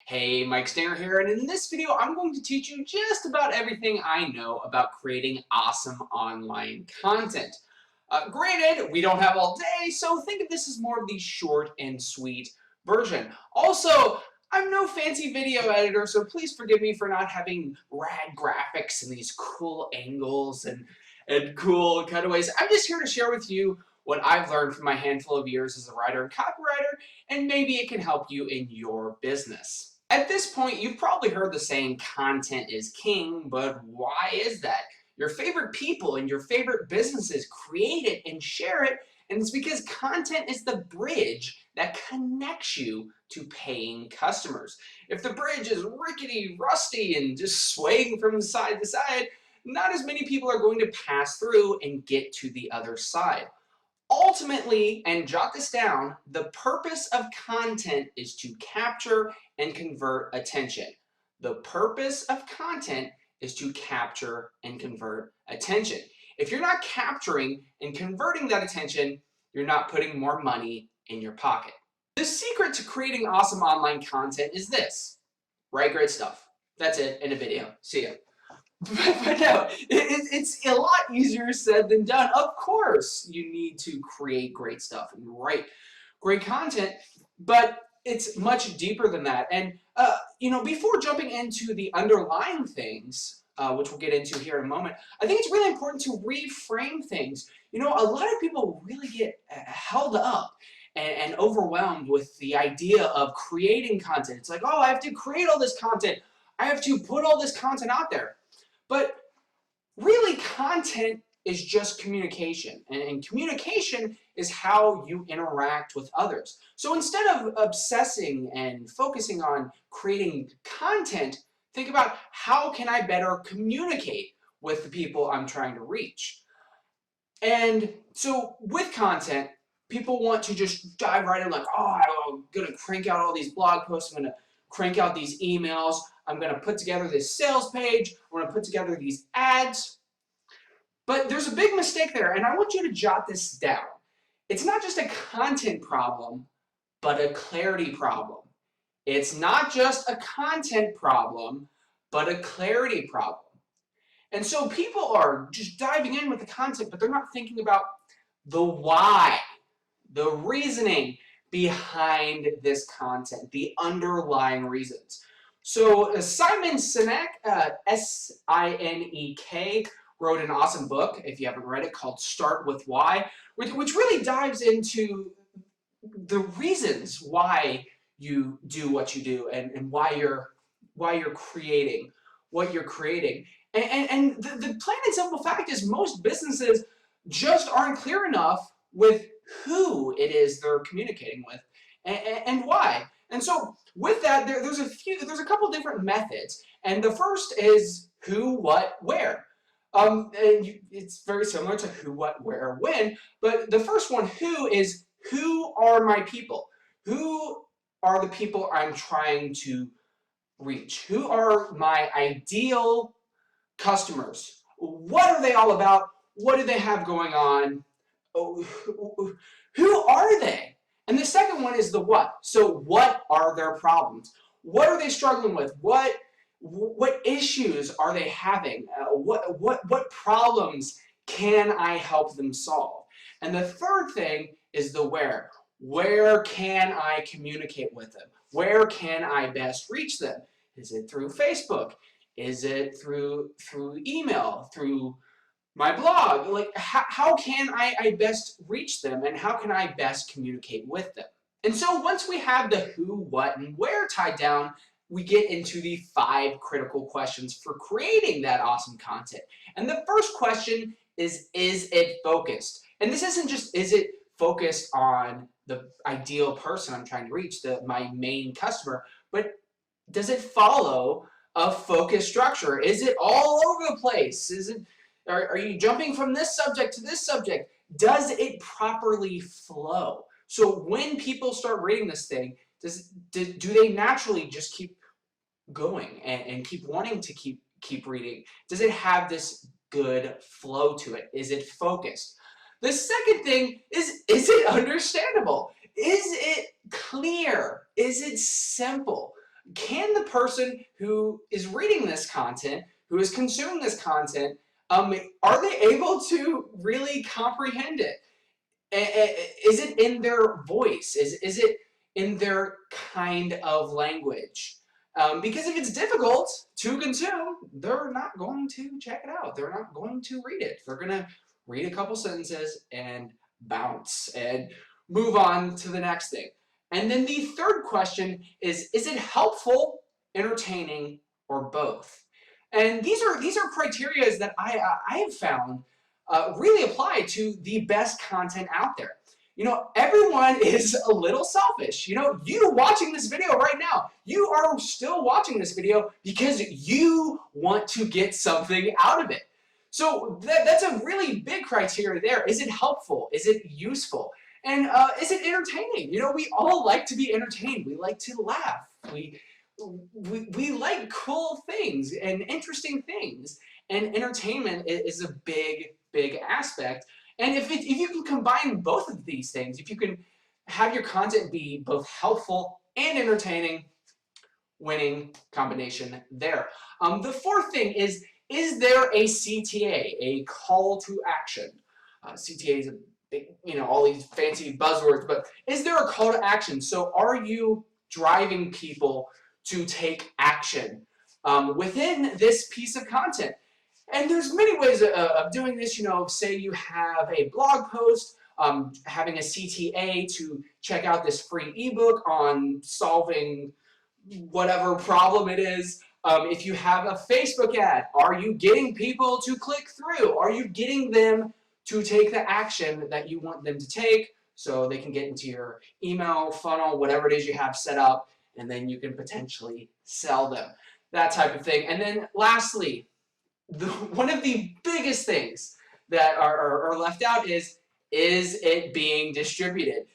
Hey, Mike Stanger here, and in this video I'm going to teach you just about everything I know about creating awesome online content. Granted, we don't have all day, so think of this as more of the short and sweet version. Also, I'm no fancy video editor, so please forgive me for not having rad graphics and these cool angles and cool cutaways. I'm just here to share with you what I've learned from my handful of years as a writer and copywriter, and maybe it can help you in your business. At this point, you've probably heard the saying, content is king, but why is that? Your favorite people and your favorite businesses create it and share it, and it's because content is the bridge that connects you to paying customers. If the bridge is rickety, rusty, and just swaying from side to side, not as many people are going to pass through and get to the other side. Ultimately, and jot this down, the purpose of content is to capture and convert attention. The purpose of content is to capture and convert attention. If you're not capturing and converting that attention, you're not putting more money in your pocket. The secret to creating awesome online content is this: write great stuff. That's it in a video. See ya. But no, it's a lot easier said than done. Of course, you need to create great stuff and write great content, but it's much deeper than that. And before jumping into the underlying things, which we'll get into here in a moment, I think it's really important to reframe things. A lot of people really get held up and overwhelmed with the idea of creating content. It's like, oh, I have to create all this content. I have to put all this content out there. But really, content is just communication, and communication is how you interact with others. So instead of obsessing and focusing on creating content, think about, how can I better communicate with the people I'm trying to reach? And so with content, people want to just dive right in, like, oh, I'm going to crank out all these blog posts, I'm going to crank out these emails, I'm going to put together this sales page, I'm going to put together these ads. But there's a big mistake there, and I want you to jot this down. It's not just a content problem, but a clarity problem. It's not just a content problem, but a clarity problem. And so people are just diving in with the content, but they're not thinking about the why, the reasoning behind this content, the underlying reasons. So Simon Sinek, S-I-N-E-K, wrote an awesome book, if you haven't read it, called Start With Why, which really dives into the reasons why you do what you do, and why you're creating what you're creating. And the plain and simple fact is, most businesses just aren't clear enough with who it is they're communicating with and why. And so with that, there's a couple different methods. And the first is who, what, where. It's very similar to who, what, where, when. But the first one, who, is who are my people? Who are the people I'm trying to reach? Who are my ideal customers? What are they all about? What do they have going on? Who are they? And the second one is the what. So what are their problems? What are they struggling with? What issues are they having? What problems can I help them solve? And the third thing is the where. Where can I communicate with them? Where can I best reach them? Is it through Facebook? Is it through email? Through my blog? Like, how can I best reach them, and how can I best communicate with them? And so once we have the who, what, and where tied down, we get into the 5 critical questions for creating that awesome content. And the first question is it focused? And this isn't just, is it focused on the ideal person I'm trying to reach, my main customer, but does it follow a focused structure? Is it all over the place? Are you jumping from this subject to this subject? Does it properly flow? So when people start reading this thing, do they naturally just keep going and keep wanting to keep reading? Does it have this good flow to it? Is it focused? The second thing is it understandable? Is it clear? Is it simple? can the person who is reading this content, who is consuming this content, are they able to really comprehend it? Is it in their voice? Is it in their kind of language? Because if it's difficult to consume, they're not going to check it out. They're not going to read it. They're going to read a couple sentences and bounce and move on to the next thing. And then the third question is it helpful, entertaining, or both? And these are criteria that I have found really apply to the best content out there. You know, everyone is a little selfish. You know, you watching this video right now, you are still watching this video because you want to get something out of it. So that's a really big criteria there. Is it helpful? Is it useful? And is it entertaining? You know, we all like to be entertained. We like to laugh. We like cool things and interesting things. And entertainment is a big aspect. And if you can combine both of these things, if you can have your content be both helpful and entertaining, winning combination there. The fourth thing is there a CTA, a call to action? CTA is a big, you know, all these fancy buzzwords, but is there a call to action? So are you driving people to take action within this piece of content? And there's many ways of doing this. You know, say you have a blog post, having a CTA to check out this free ebook on solving whatever problem it is. If you have a Facebook ad, are you getting people to click through? Are you getting them to take the action that you want them to take so they can get into your email funnel, whatever it is you have set up, and then you can potentially sell them, that type of thing. And then lastly, one of the biggest things that are left out is it being distributed?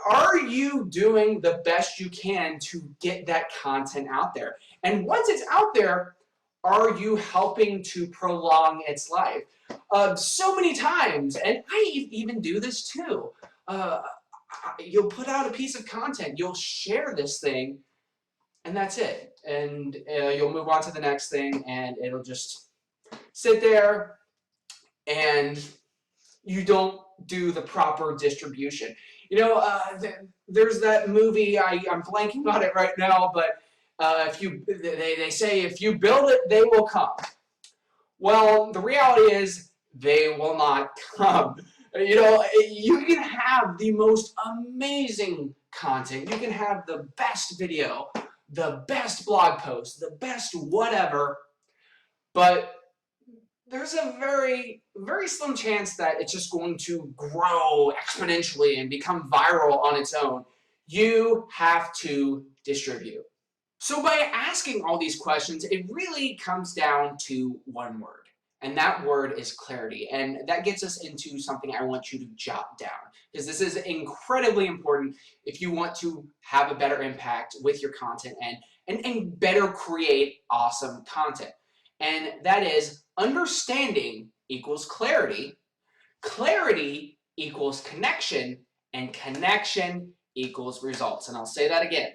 Are you doing the best you can to get that content out there? And once it's out there, are you helping to prolong its life? So many times, and I even do this too, you'll put out a piece of content, you'll share this thing, and that's it. And you'll move on to the next thing, and it'll just sit there, and you don't do the proper distribution. You know, there's that movie, I'm blanking on it right now, but they say if you build it, they will come. Well, the reality is they will not come. You know, you can have the most amazing content. You can have the best video, the best blog post, the best whatever, but there's a very slim chance that it's just going to grow exponentially and become viral on its own. You have to distribute. So by asking all these questions, it really comes down to one word, and that word is clarity. And that gets us into something I want you to jot down, because this is incredibly important if you want to have a better impact with your content and better create awesome content. And that is, understanding equals clarity, clarity equals connection, and connection equals results. And I'll say that again.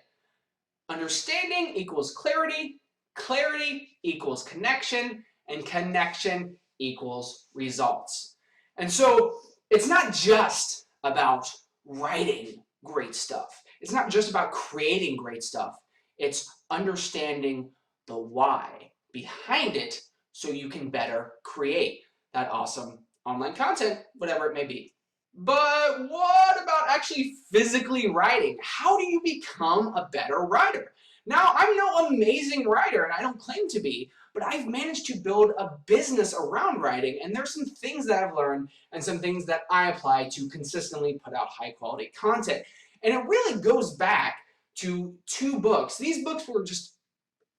Understanding equals clarity, clarity equals connection, and connection equals results. And so it's not just about writing great stuff. It's not just about creating great stuff. It's understanding the why behind it so you can better create that awesome online content, whatever it may be. But what about actually physically writing? How do you become a better writer? Now, I'm no amazing writer, and I don't claim to be, but I've managed to build a business around writing, and there's some things that I've learned and some things that I apply to consistently put out high quality content. And it really goes back to 2 books. These books were just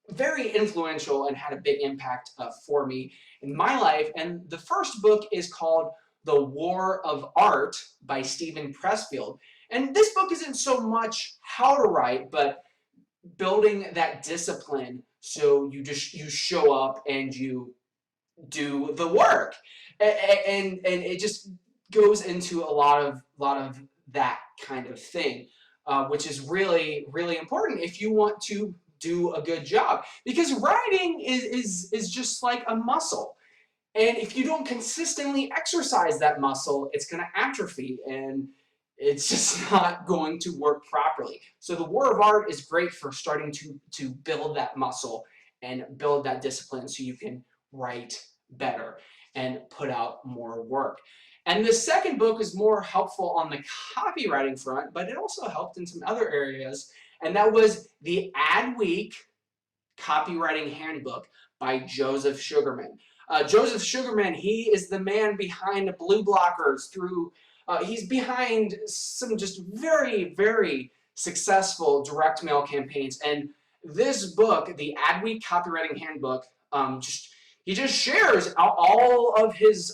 very influential and had a big impact for me in my life. And the first book is called The War of Art by Steven Pressfield. And this book isn't so much how to write, but building that discipline so you show up and you do the work. And it just goes into a lot of that kind of thing, which is really important if you want to do a good job. Because writing is just like a muscle. And if you don't consistently exercise that muscle, it's going to atrophy and it's just not going to work properly. So the War of Art is great for starting to build that muscle and build that discipline so you can write better and put out more work. And the second book is more helpful on the copywriting front, but it also helped in some other areas. And that was the Adweek Copywriting Handbook by Joseph Sugarman. Joseph Sugarman, he is the man behind BlueBlockers through, he's behind some just very, very successful direct mail campaigns. And this book, the Adweek Copywriting Handbook, he just shares all of his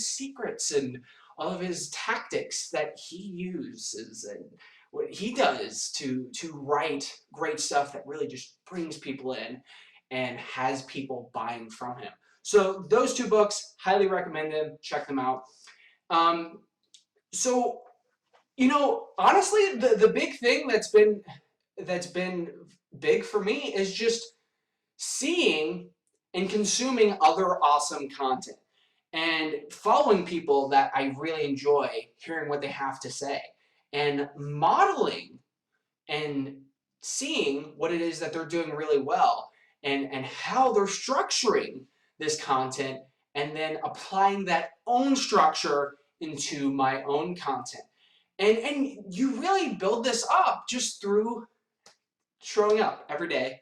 secrets and all of his tactics that he uses and what he does to write great stuff that really just brings people in and has people buying from him. So those two books, highly recommend them. Check them out. So, you know, honestly, the big thing that's been big for me is just seeing and consuming other awesome content and following people that I really enjoy hearing what they have to say and modeling and seeing what it is that they're doing really well and how they're structuring this content and then applying that own structure into my own content. And you really build this up just through showing up every day,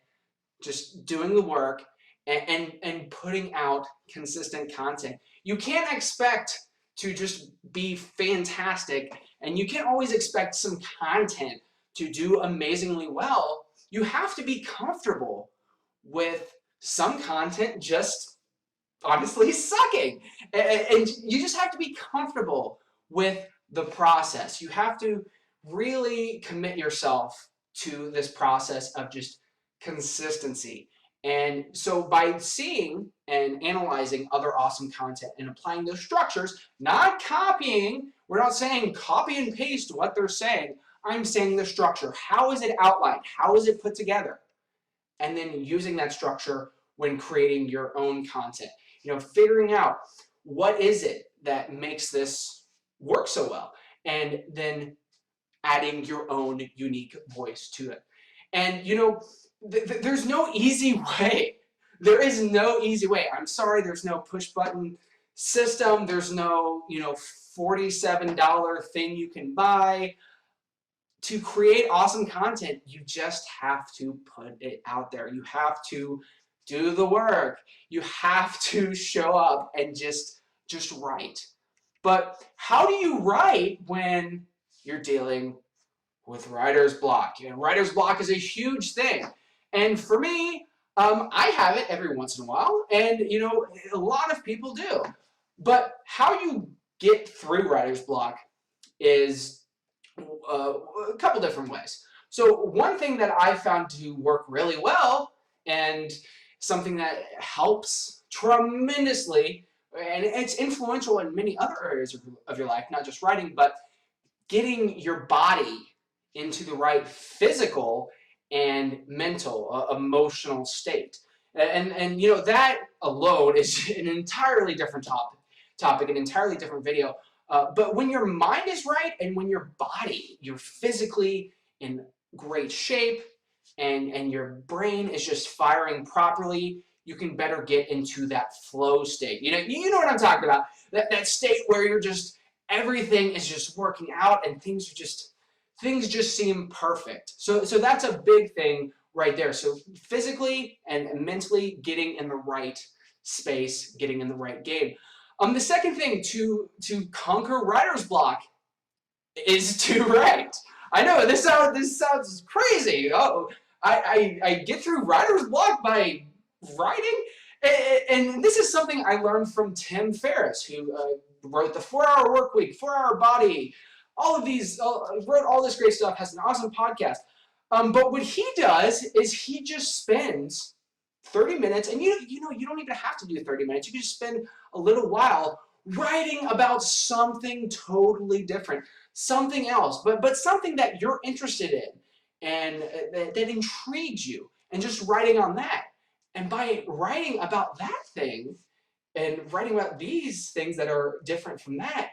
just doing the work and putting out consistent content. You can't expect to just be fantastic, and you can't always expect some content to do amazingly well. You have to be comfortable with some content just honestly sucking. And you just have to be comfortable with the process. You have to really commit yourself to this process of just consistency. And so by seeing and analyzing other awesome content and applying those structures, not copying, we're not saying copy and paste what they're saying. I'm saying the structure. How is it outlined? How is it put together? And then using that structure when creating your own content. You know, figuring out what is it that makes this work so well, and then adding your own unique voice to it. And you know, there's no easy way. There is no easy way. I'm sorry, there's no push button system. There's no, you know, $47 thing you can buy. To create awesome content, you just have to put it out there. You have to do the work. You have to show up and just write. But how do you write when you're dealing with writer's block? You know, writer's block is a huge thing. And for me, I have it every once in a while, and you know, a lot of people do. But how you get through writer's block is a couple different ways. So one thing that I found to work really well, and something that helps tremendously, and it's influential in many other areas of your life, not just writing, but getting your body into the right physical and mental, emotional state. And you know, that alone is an entirely different topic, an entirely different video. But when your mind is right and when your body, you're physically in great shape and your brain is just firing properly, you can better get into that flow state. You know what I'm talking about. That state where you're just, everything is just working out and things just seem perfect. So that's a big thing right there. So physically and mentally getting in the right space, getting in the right game. The second thing to conquer writer's block is to write. I know this sounds crazy. Oh, I get through writer's block by writing, and this is something I learned from Tim Ferriss, who wrote the 4-Hour Workweek, 4-Hour Body, all of these, wrote all this great stuff, has an awesome podcast. But what he does is he just spends 30 minutes, and you know, you don't even have to do 30 minutes. You can just spend a little while writing about something totally different, something else, but something that you're interested in and that intrigues you. and just writing on that. And by writing about that thing and writing about these things that are different from that,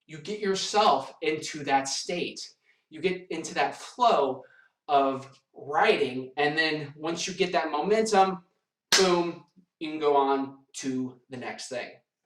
you get yourself into that state. You get into that flow of writing, and then once you get that momentum, boom, you can go on to the next thing.